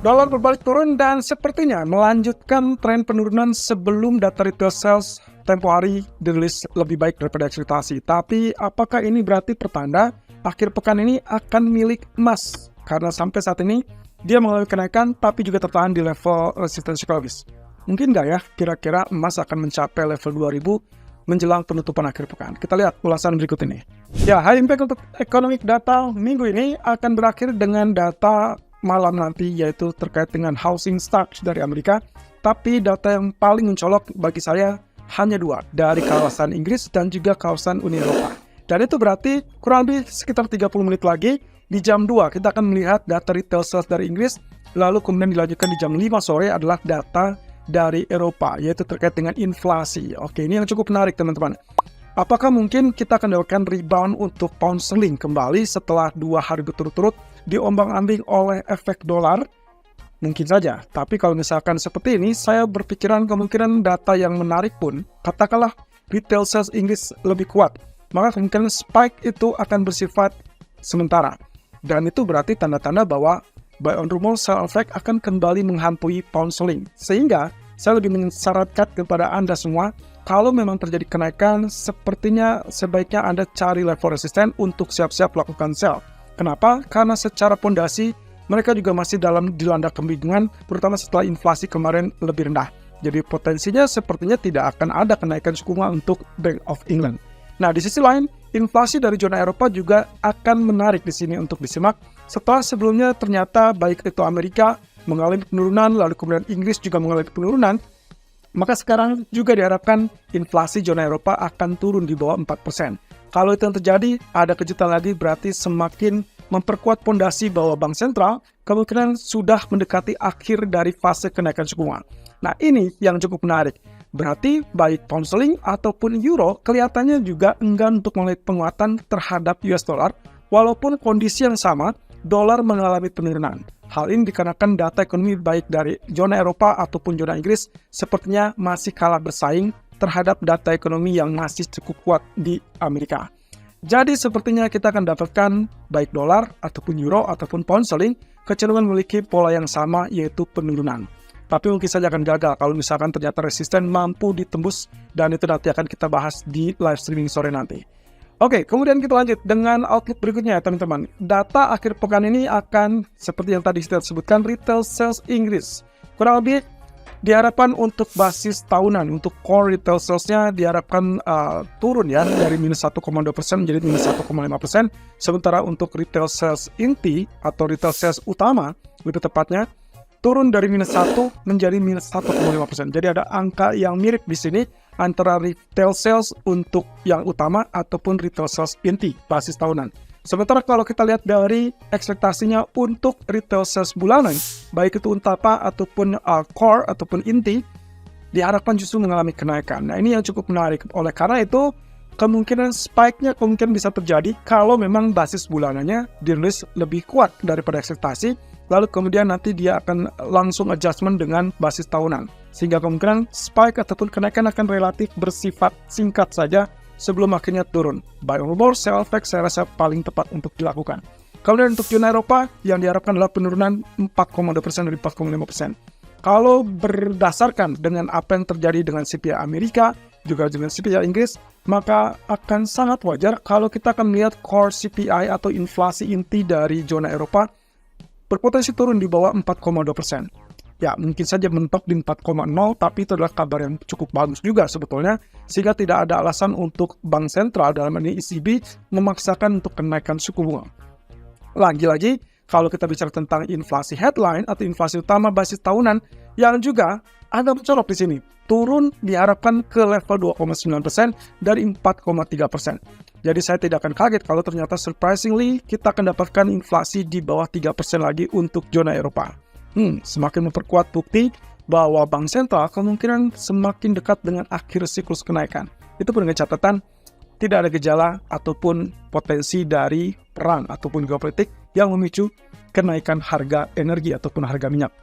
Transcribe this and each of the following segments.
Dolar berbalik turun dan sepertinya melanjutkan tren penurunan sebelum data retail sales tempo hari dirilis lebih baik daripada ekspektasi. Tapi apakah ini berarti pertanda akhir pekan ini akan milik emas? Karena sampai saat ini dia mengalami kenaikan tapi juga tertahan di level resisten psikologis. Mungkin nggak ya kira-kira emas akan mencapai level 2000 menjelang penutupan akhir pekan? Kita lihat ulasan berikut ini. Ya, high impact untuk economic data minggu ini akan berakhir dengan data malam nanti, yaitu terkait dengan housing starts dari Amerika. Tapi data yang paling mencolok bagi saya hanya dua, dari kawasan Inggris dan juga kawasan Uni Eropa. Dan itu berarti kurang lebih sekitar 30 menit lagi, di jam 2 kita akan melihat data retail sales dari Inggris, lalu kemudian dilanjutkan di jam 5 sore adalah data dari Eropa, yaitu terkait dengan inflasi. Oke, ini yang cukup menarik teman-teman. Apakah mungkin kita akan mendapatkan rebound untuk pound sterling kembali setelah 2 hari berturut-turut diombang-ambing oleh efek dolar? Mungkin saja, tapi kalau misalkan seperti ini, saya berpikiran kemungkinan data yang menarik pun, katakanlah retail sales Inggris lebih kuat, maka kemungkinan spike itu akan bersifat sementara. Dan itu berarti tanda-tanda bahwa buy on rumor sell effect akan kembali menghantui pound sterling. Sehingga saya lebih mensyaratkan kepada Anda semua, kalau memang terjadi kenaikan, sepertinya sebaiknya Anda cari level resisten untuk siap-siap melakukan sell. Kenapa? Karena secara pondasi, mereka juga masih dilanda kebingungan, terutama setelah inflasi kemarin lebih rendah. Jadi potensinya sepertinya tidak akan ada kenaikan suku bunga untuk Bank of England. Nah, di sisi lain, inflasi dari zona Eropa juga akan menarik di sini untuk disimak. Setelah sebelumnya ternyata baik itu Amerika mengalami penurunan, lalu kemudian Inggris juga mengalami penurunan, maka sekarang juga diharapkan inflasi zona Eropa akan turun di bawah 4%. Kalau itu yang terjadi, ada kejutan lagi, berarti semakin memperkuat pondasi bahwa Bank Sentral kemungkinan sudah mendekati akhir dari fase kenaikan suku bunga. Nah, ini yang cukup menarik. Berarti baik pound sterling ataupun euro kelihatannya juga enggan untuk mulai penguatan terhadap US dollar, walaupun kondisi yang sama, dolar mengalami penurunan. Hal ini dikarenakan data ekonomi baik dari zona Eropa ataupun zona Inggris sepertinya masih kalah bersaing terhadap data ekonomi yang masih cukup kuat di Amerika. Jadi sepertinya kita akan dapatkan baik dolar ataupun euro ataupun pound sterling kecenderungan memiliki pola yang sama, yaitu penurunan. Tapi mungkin saja akan gagal kalau misalkan ternyata resisten mampu ditembus, dan itu nanti akan kita bahas di live streaming sore nanti. Oke, kemudian kita lanjut dengan outlook berikutnya ya teman-teman. Data akhir pekan ini akan seperti yang tadi kita sebutkan, retail sales Inggris. Kurang lebih diharapkan untuk basis tahunan, untuk core retail sales-nya diharapkan turun ya, dari minus 1,2% menjadi minus 1,5%. Sementara untuk retail sales inti atau retail sales utama, lebih tepatnya, turun dari minus 1 menjadi minus 1,5%. Jadi ada angka yang mirip di sini antara retail sales untuk yang utama ataupun retail sales inti basis tahunan. Sementara kalau kita lihat dari ekspektasinya untuk retail sales bulanan, baik itu utama ataupun core ataupun inti, diharapkan justru mengalami kenaikan. Nah, ini yang cukup menarik. Oleh karena itu, kemungkinan spike-nya kemungkinan bisa terjadi kalau memang basis bulanannya dirilis lebih kuat daripada ekspektasi, lalu kemudian nanti dia akan langsung adjustment dengan basis tahunan. Sehingga kemungkinan spike ataupun kenaikan akan relatif bersifat singkat saja sebelum akhirnya turun. Buy on rumor, sell effect saya rasa paling tepat untuk dilakukan. Kemudian untuk zona Eropa yang diharapkan adalah penurunan 4,2% dari 4,5%. Kalau berdasarkan dengan apa yang terjadi dengan CPI Amerika, juga dengan CPI Inggris, maka akan sangat wajar kalau kita akan melihat core CPI atau inflasi inti dari zona Eropa berpotensi turun di bawah 4,2%. Ya, mungkin saja mentok di 4,0, tapi itu adalah kabar yang cukup bagus juga sebetulnya, sehingga tidak ada alasan untuk Bank Sentral dalam ini ECB memaksakan untuk kenaikan suku bunga. Lagi-lagi, kalau kita bicara tentang inflasi headline atau inflasi utama basis tahunan, yang juga ada mencolok di sini, turun diharapkan ke level 2,9% dari 4,3%. Jadi saya tidak akan kaget kalau ternyata surprisingly kita akan dapatkan inflasi di bawah 3% lagi untuk zona Eropa. Semakin memperkuat bukti bahwa Bank Sentral kemungkinan semakin dekat dengan akhir siklus kenaikan. Itu pun dengan catatan tidak ada gejala ataupun potensi dari perang ataupun geopolitik yang memicu kenaikan harga energi ataupun harga minyak.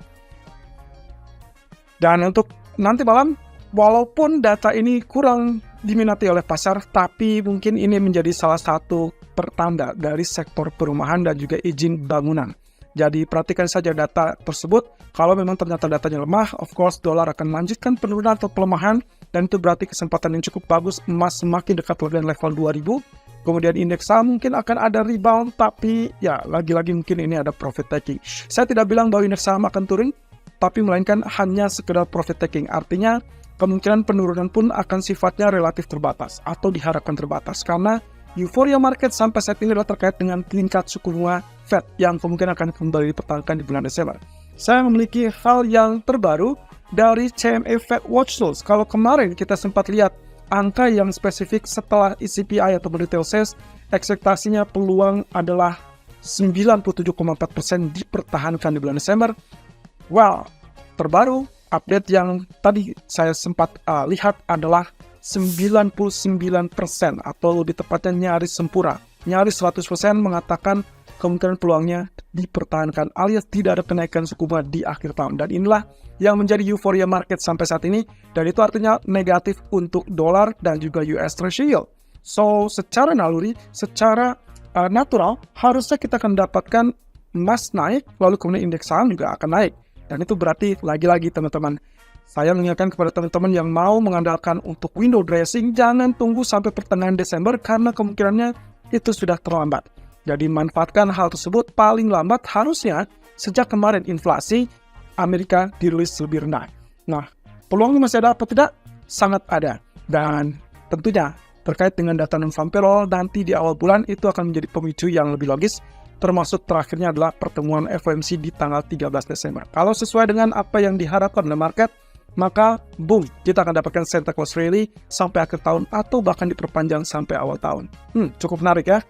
Dan untuk nanti malam, walaupun data ini kurang diminati oleh pasar, tapi mungkin ini menjadi salah satu pertanda dari sektor perumahan dan juga izin bangunan. Jadi perhatikan saja data tersebut. Kalau memang ternyata datanya lemah, of course dolar akan melanjutkan penurunan atau pelemahan, dan itu berarti kesempatan yang cukup bagus emas semakin dekat dengan level 2000. Kemudian indeks saham mungkin akan ada rebound, tapi ya lagi-lagi mungkin ini ada profit taking. Saya tidak bilang bahwa indeks saham akan turun, tapi melainkan hanya sekedar profit taking. Artinya kemungkinan penurunan pun akan sifatnya relatif terbatas atau diharapkan terbatas, karena euforia market sampai saat ini adalah terkait dengan tingkat suku bunga Fed yang kemungkinan akan kembali dipertahankan di bulan Desember. Saya memiliki hal yang terbaru dari CME Fed Watch Tools. Kalau kemarin kita sempat lihat angka yang spesifik setelah CPI atau retail sales, ekspektasinya peluang adalah 97,4% dipertahankan di bulan Desember. Well, terbaru update yang tadi saya sempat lihat adalah 99% atau lebih tepatnya nyaris sempurna. Nyaris 100% mengatakan kemungkinan peluangnya dipertahankan alias tidak ada kenaikan suku bunga di akhir tahun. Dan inilah yang menjadi euforia market sampai saat ini. Dan itu artinya negatif untuk dolar dan juga US Treasury yield. So, secara naluri, secara natural, harusnya kita akan dapatkan emas naik, lalu kemudian indeks saham juga akan naik. Dan itu berarti lagi-lagi teman-teman, saya mengingatkan kepada teman-teman yang mau mengandalkan untuk window dressing, jangan tunggu sampai pertengahan Desember karena kemungkinannya itu sudah terlambat. Jadi manfaatkan hal tersebut paling lambat harusnya sejak kemarin inflasi Amerika dirilis lebih rendah. Nah, peluangnya masih ada apa tidak? Sangat ada. Dan tentunya terkait dengan data non-farm payroll nanti di awal bulan itu akan menjadi pemicu yang lebih logis. Termasuk terakhirnya adalah pertemuan FOMC di tanggal 13 Desember. Kalau sesuai dengan apa yang diharapkan oleh market, maka boom, kita akan dapatkan Santa Claus Rally sampai akhir tahun atau bahkan diperpanjang sampai awal tahun. Cukup menarik ya.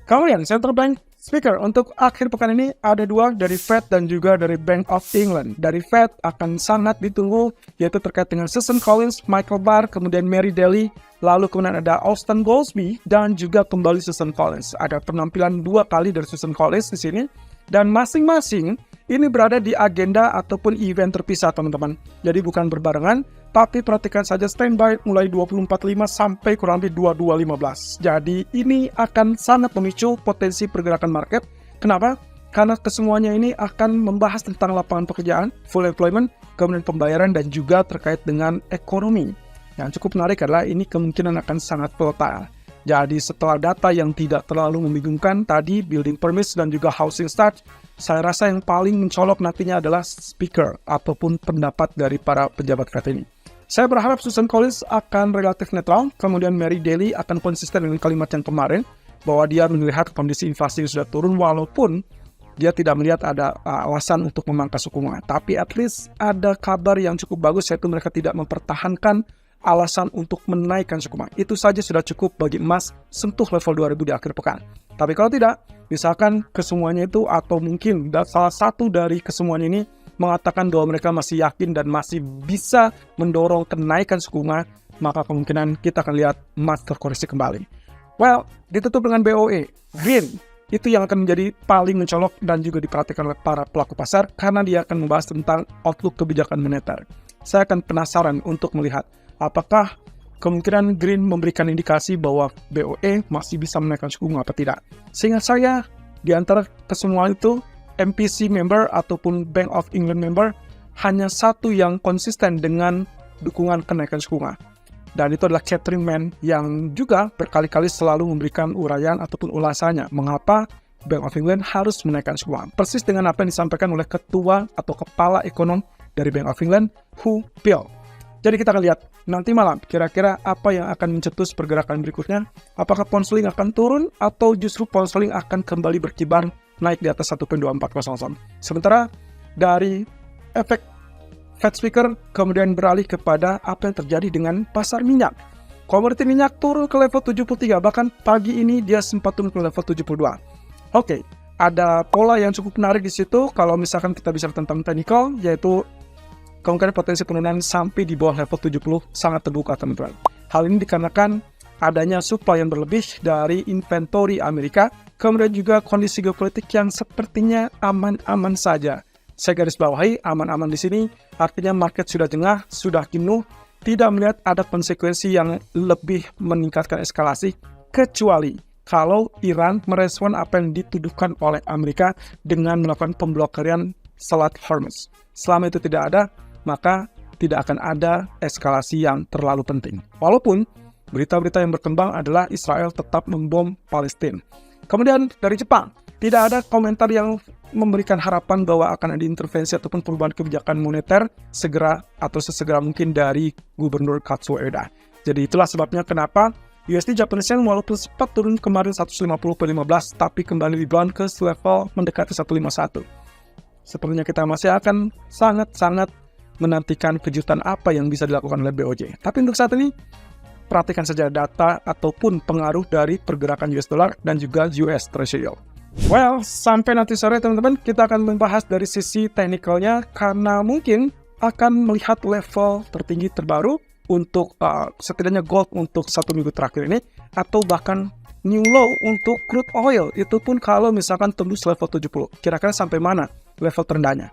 Kemudian Central Bank Speaker untuk akhir pekan ini ada dua, dari Fed dan juga dari Bank of England. Dari Fed akan sangat ditunggu, yaitu terkait dengan Susan Collins, Michael Barr, kemudian Mary Daly, lalu kemudian ada Austin Goolsbee dan juga kembali Susan Collins. Ada penampilan 2 kali dari Susan Collins di sini, dan masing-masing ini berada di agenda ataupun event terpisah teman-teman. Jadi bukan berbarengan, tapi perhatikan saja standby mulai 24.5 sampai kurang lebih 22.15. Jadi ini akan sangat memicu potensi pergerakan market. Kenapa? Karena kesemuanya ini akan membahas tentang lapangan pekerjaan, full employment, kemudian pembayaran dan juga terkait dengan ekonomi. Yang cukup menarik adalah ini kemungkinan akan sangat volatile. Jadi setelah data yang tidak terlalu membingungkan tadi, building permits dan juga housing start, saya rasa yang paling mencolok nantinya adalah speaker ataupun pendapat dari para pejabat Fed ini. Saya berharap Susan Collins akan relatif netral, kemudian Mary Daly akan konsisten dengan kalimat yang kemarin, bahwa dia melihat kondisi inflasi yang sudah turun walaupun dia tidak melihat ada alasan untuk memangkas suku bunga. Tapi at least ada kabar yang cukup bagus, yaitu mereka tidak mempertahankan alasan untuk menaikkan suku bunga. Itu saja sudah cukup bagi emas sentuh level 2000 di akhir pekan. Tapi kalau tidak, misalkan kesemuanya itu atau mungkin salah satu dari kesemuanya ini mengatakan bahwa mereka masih yakin dan masih bisa mendorong kenaikan suku bunga, maka kemungkinan kita akan lihat emas terkoreksi kembali. Well, ditutup dengan BOE, green. Itu yang akan menjadi paling mencolok dan juga diperhatikan oleh para pelaku pasar karena dia akan membahas tentang outlook kebijakan moneter. Saya akan penasaran untuk melihat apakah kemungkinan green memberikan indikasi bahwa BOE masih bisa menaikkan suku bunga atau tidak. Seingat saya, di antara kesemua itu, MPC member ataupun Bank of England member hanya satu yang konsisten dengan dukungan kenaikan suku bunga. Dan itu adalah Catherine Mann yang juga berkali-kali selalu memberikan uraian ataupun ulasannya mengapa Bank of England harus menaikkan suku bunga. Persis dengan apa yang disampaikan oleh ketua atau kepala ekonom dari Bank of England, Hu Bill. Jadi kita akan lihat nanti malam kira-kira apa yang akan mencetus pergerakan berikutnya. Apakah pound sterling akan turun atau justru pound sterling akan kembali berkibar naik di atas 1.2400. Sementara dari efek Fed speaker kemudian beralih kepada apa yang terjadi dengan pasar minyak. Komoditi minyak turun ke level 73, bahkan pagi ini dia sempat turun ke level 72. Oke, ada pola yang cukup menarik di situ kalau misalkan kita bicara tentang technical, yaitu kemungkinan potensi penurunan sampai di bawah level 70 sangat terbuka teman-teman. Hal ini dikarenakan adanya supply yang berlebih dari inventory Amerika, kemudian juga kondisi geopolitik yang sepertinya aman-aman saja. Saya garis bawahi aman-aman di sini, artinya market sudah jengah, sudah jenuh, tidak melihat ada konsekuensi yang lebih meningkatkan eskalasi, kecuali kalau Iran merespon apa yang dituduhkan oleh Amerika dengan melakukan pemblokiran Selat Hormuz. Selama itu tidak ada, maka tidak akan ada eskalasi yang terlalu penting. Walaupun berita-berita yang berkembang adalah Israel tetap membom Palestina. Kemudian dari Jepang, tidak ada komentar yang memberikan harapan bahwa akan ada intervensi ataupun perubahan kebijakan moneter segera atau sesegera mungkin dari Gubernur Katsuo Eda. Jadi itulah sebabnya kenapa USD Japanese Yen walaupun sempat turun kemarin 150/15, tapi kembali rebound ke level mendekati 151. Sepertinya kita masih akan sangat-sangat menantikan kejutan apa yang bisa dilakukan oleh BOJ. Tapi untuk saat ini, perhatikan saja data ataupun pengaruh dari pergerakan US dollar dan juga US Treasury Yield. Well, sampai nanti sore teman-teman, kita akan membahas dari sisi teknikalnya karena mungkin akan melihat level tertinggi terbaru untuk setidaknya gold untuk 1 minggu terakhir ini, atau bahkan new low untuk crude oil. Itu pun kalau misalkan tembus level 70. Kira-kira sampai mana level terendahnya?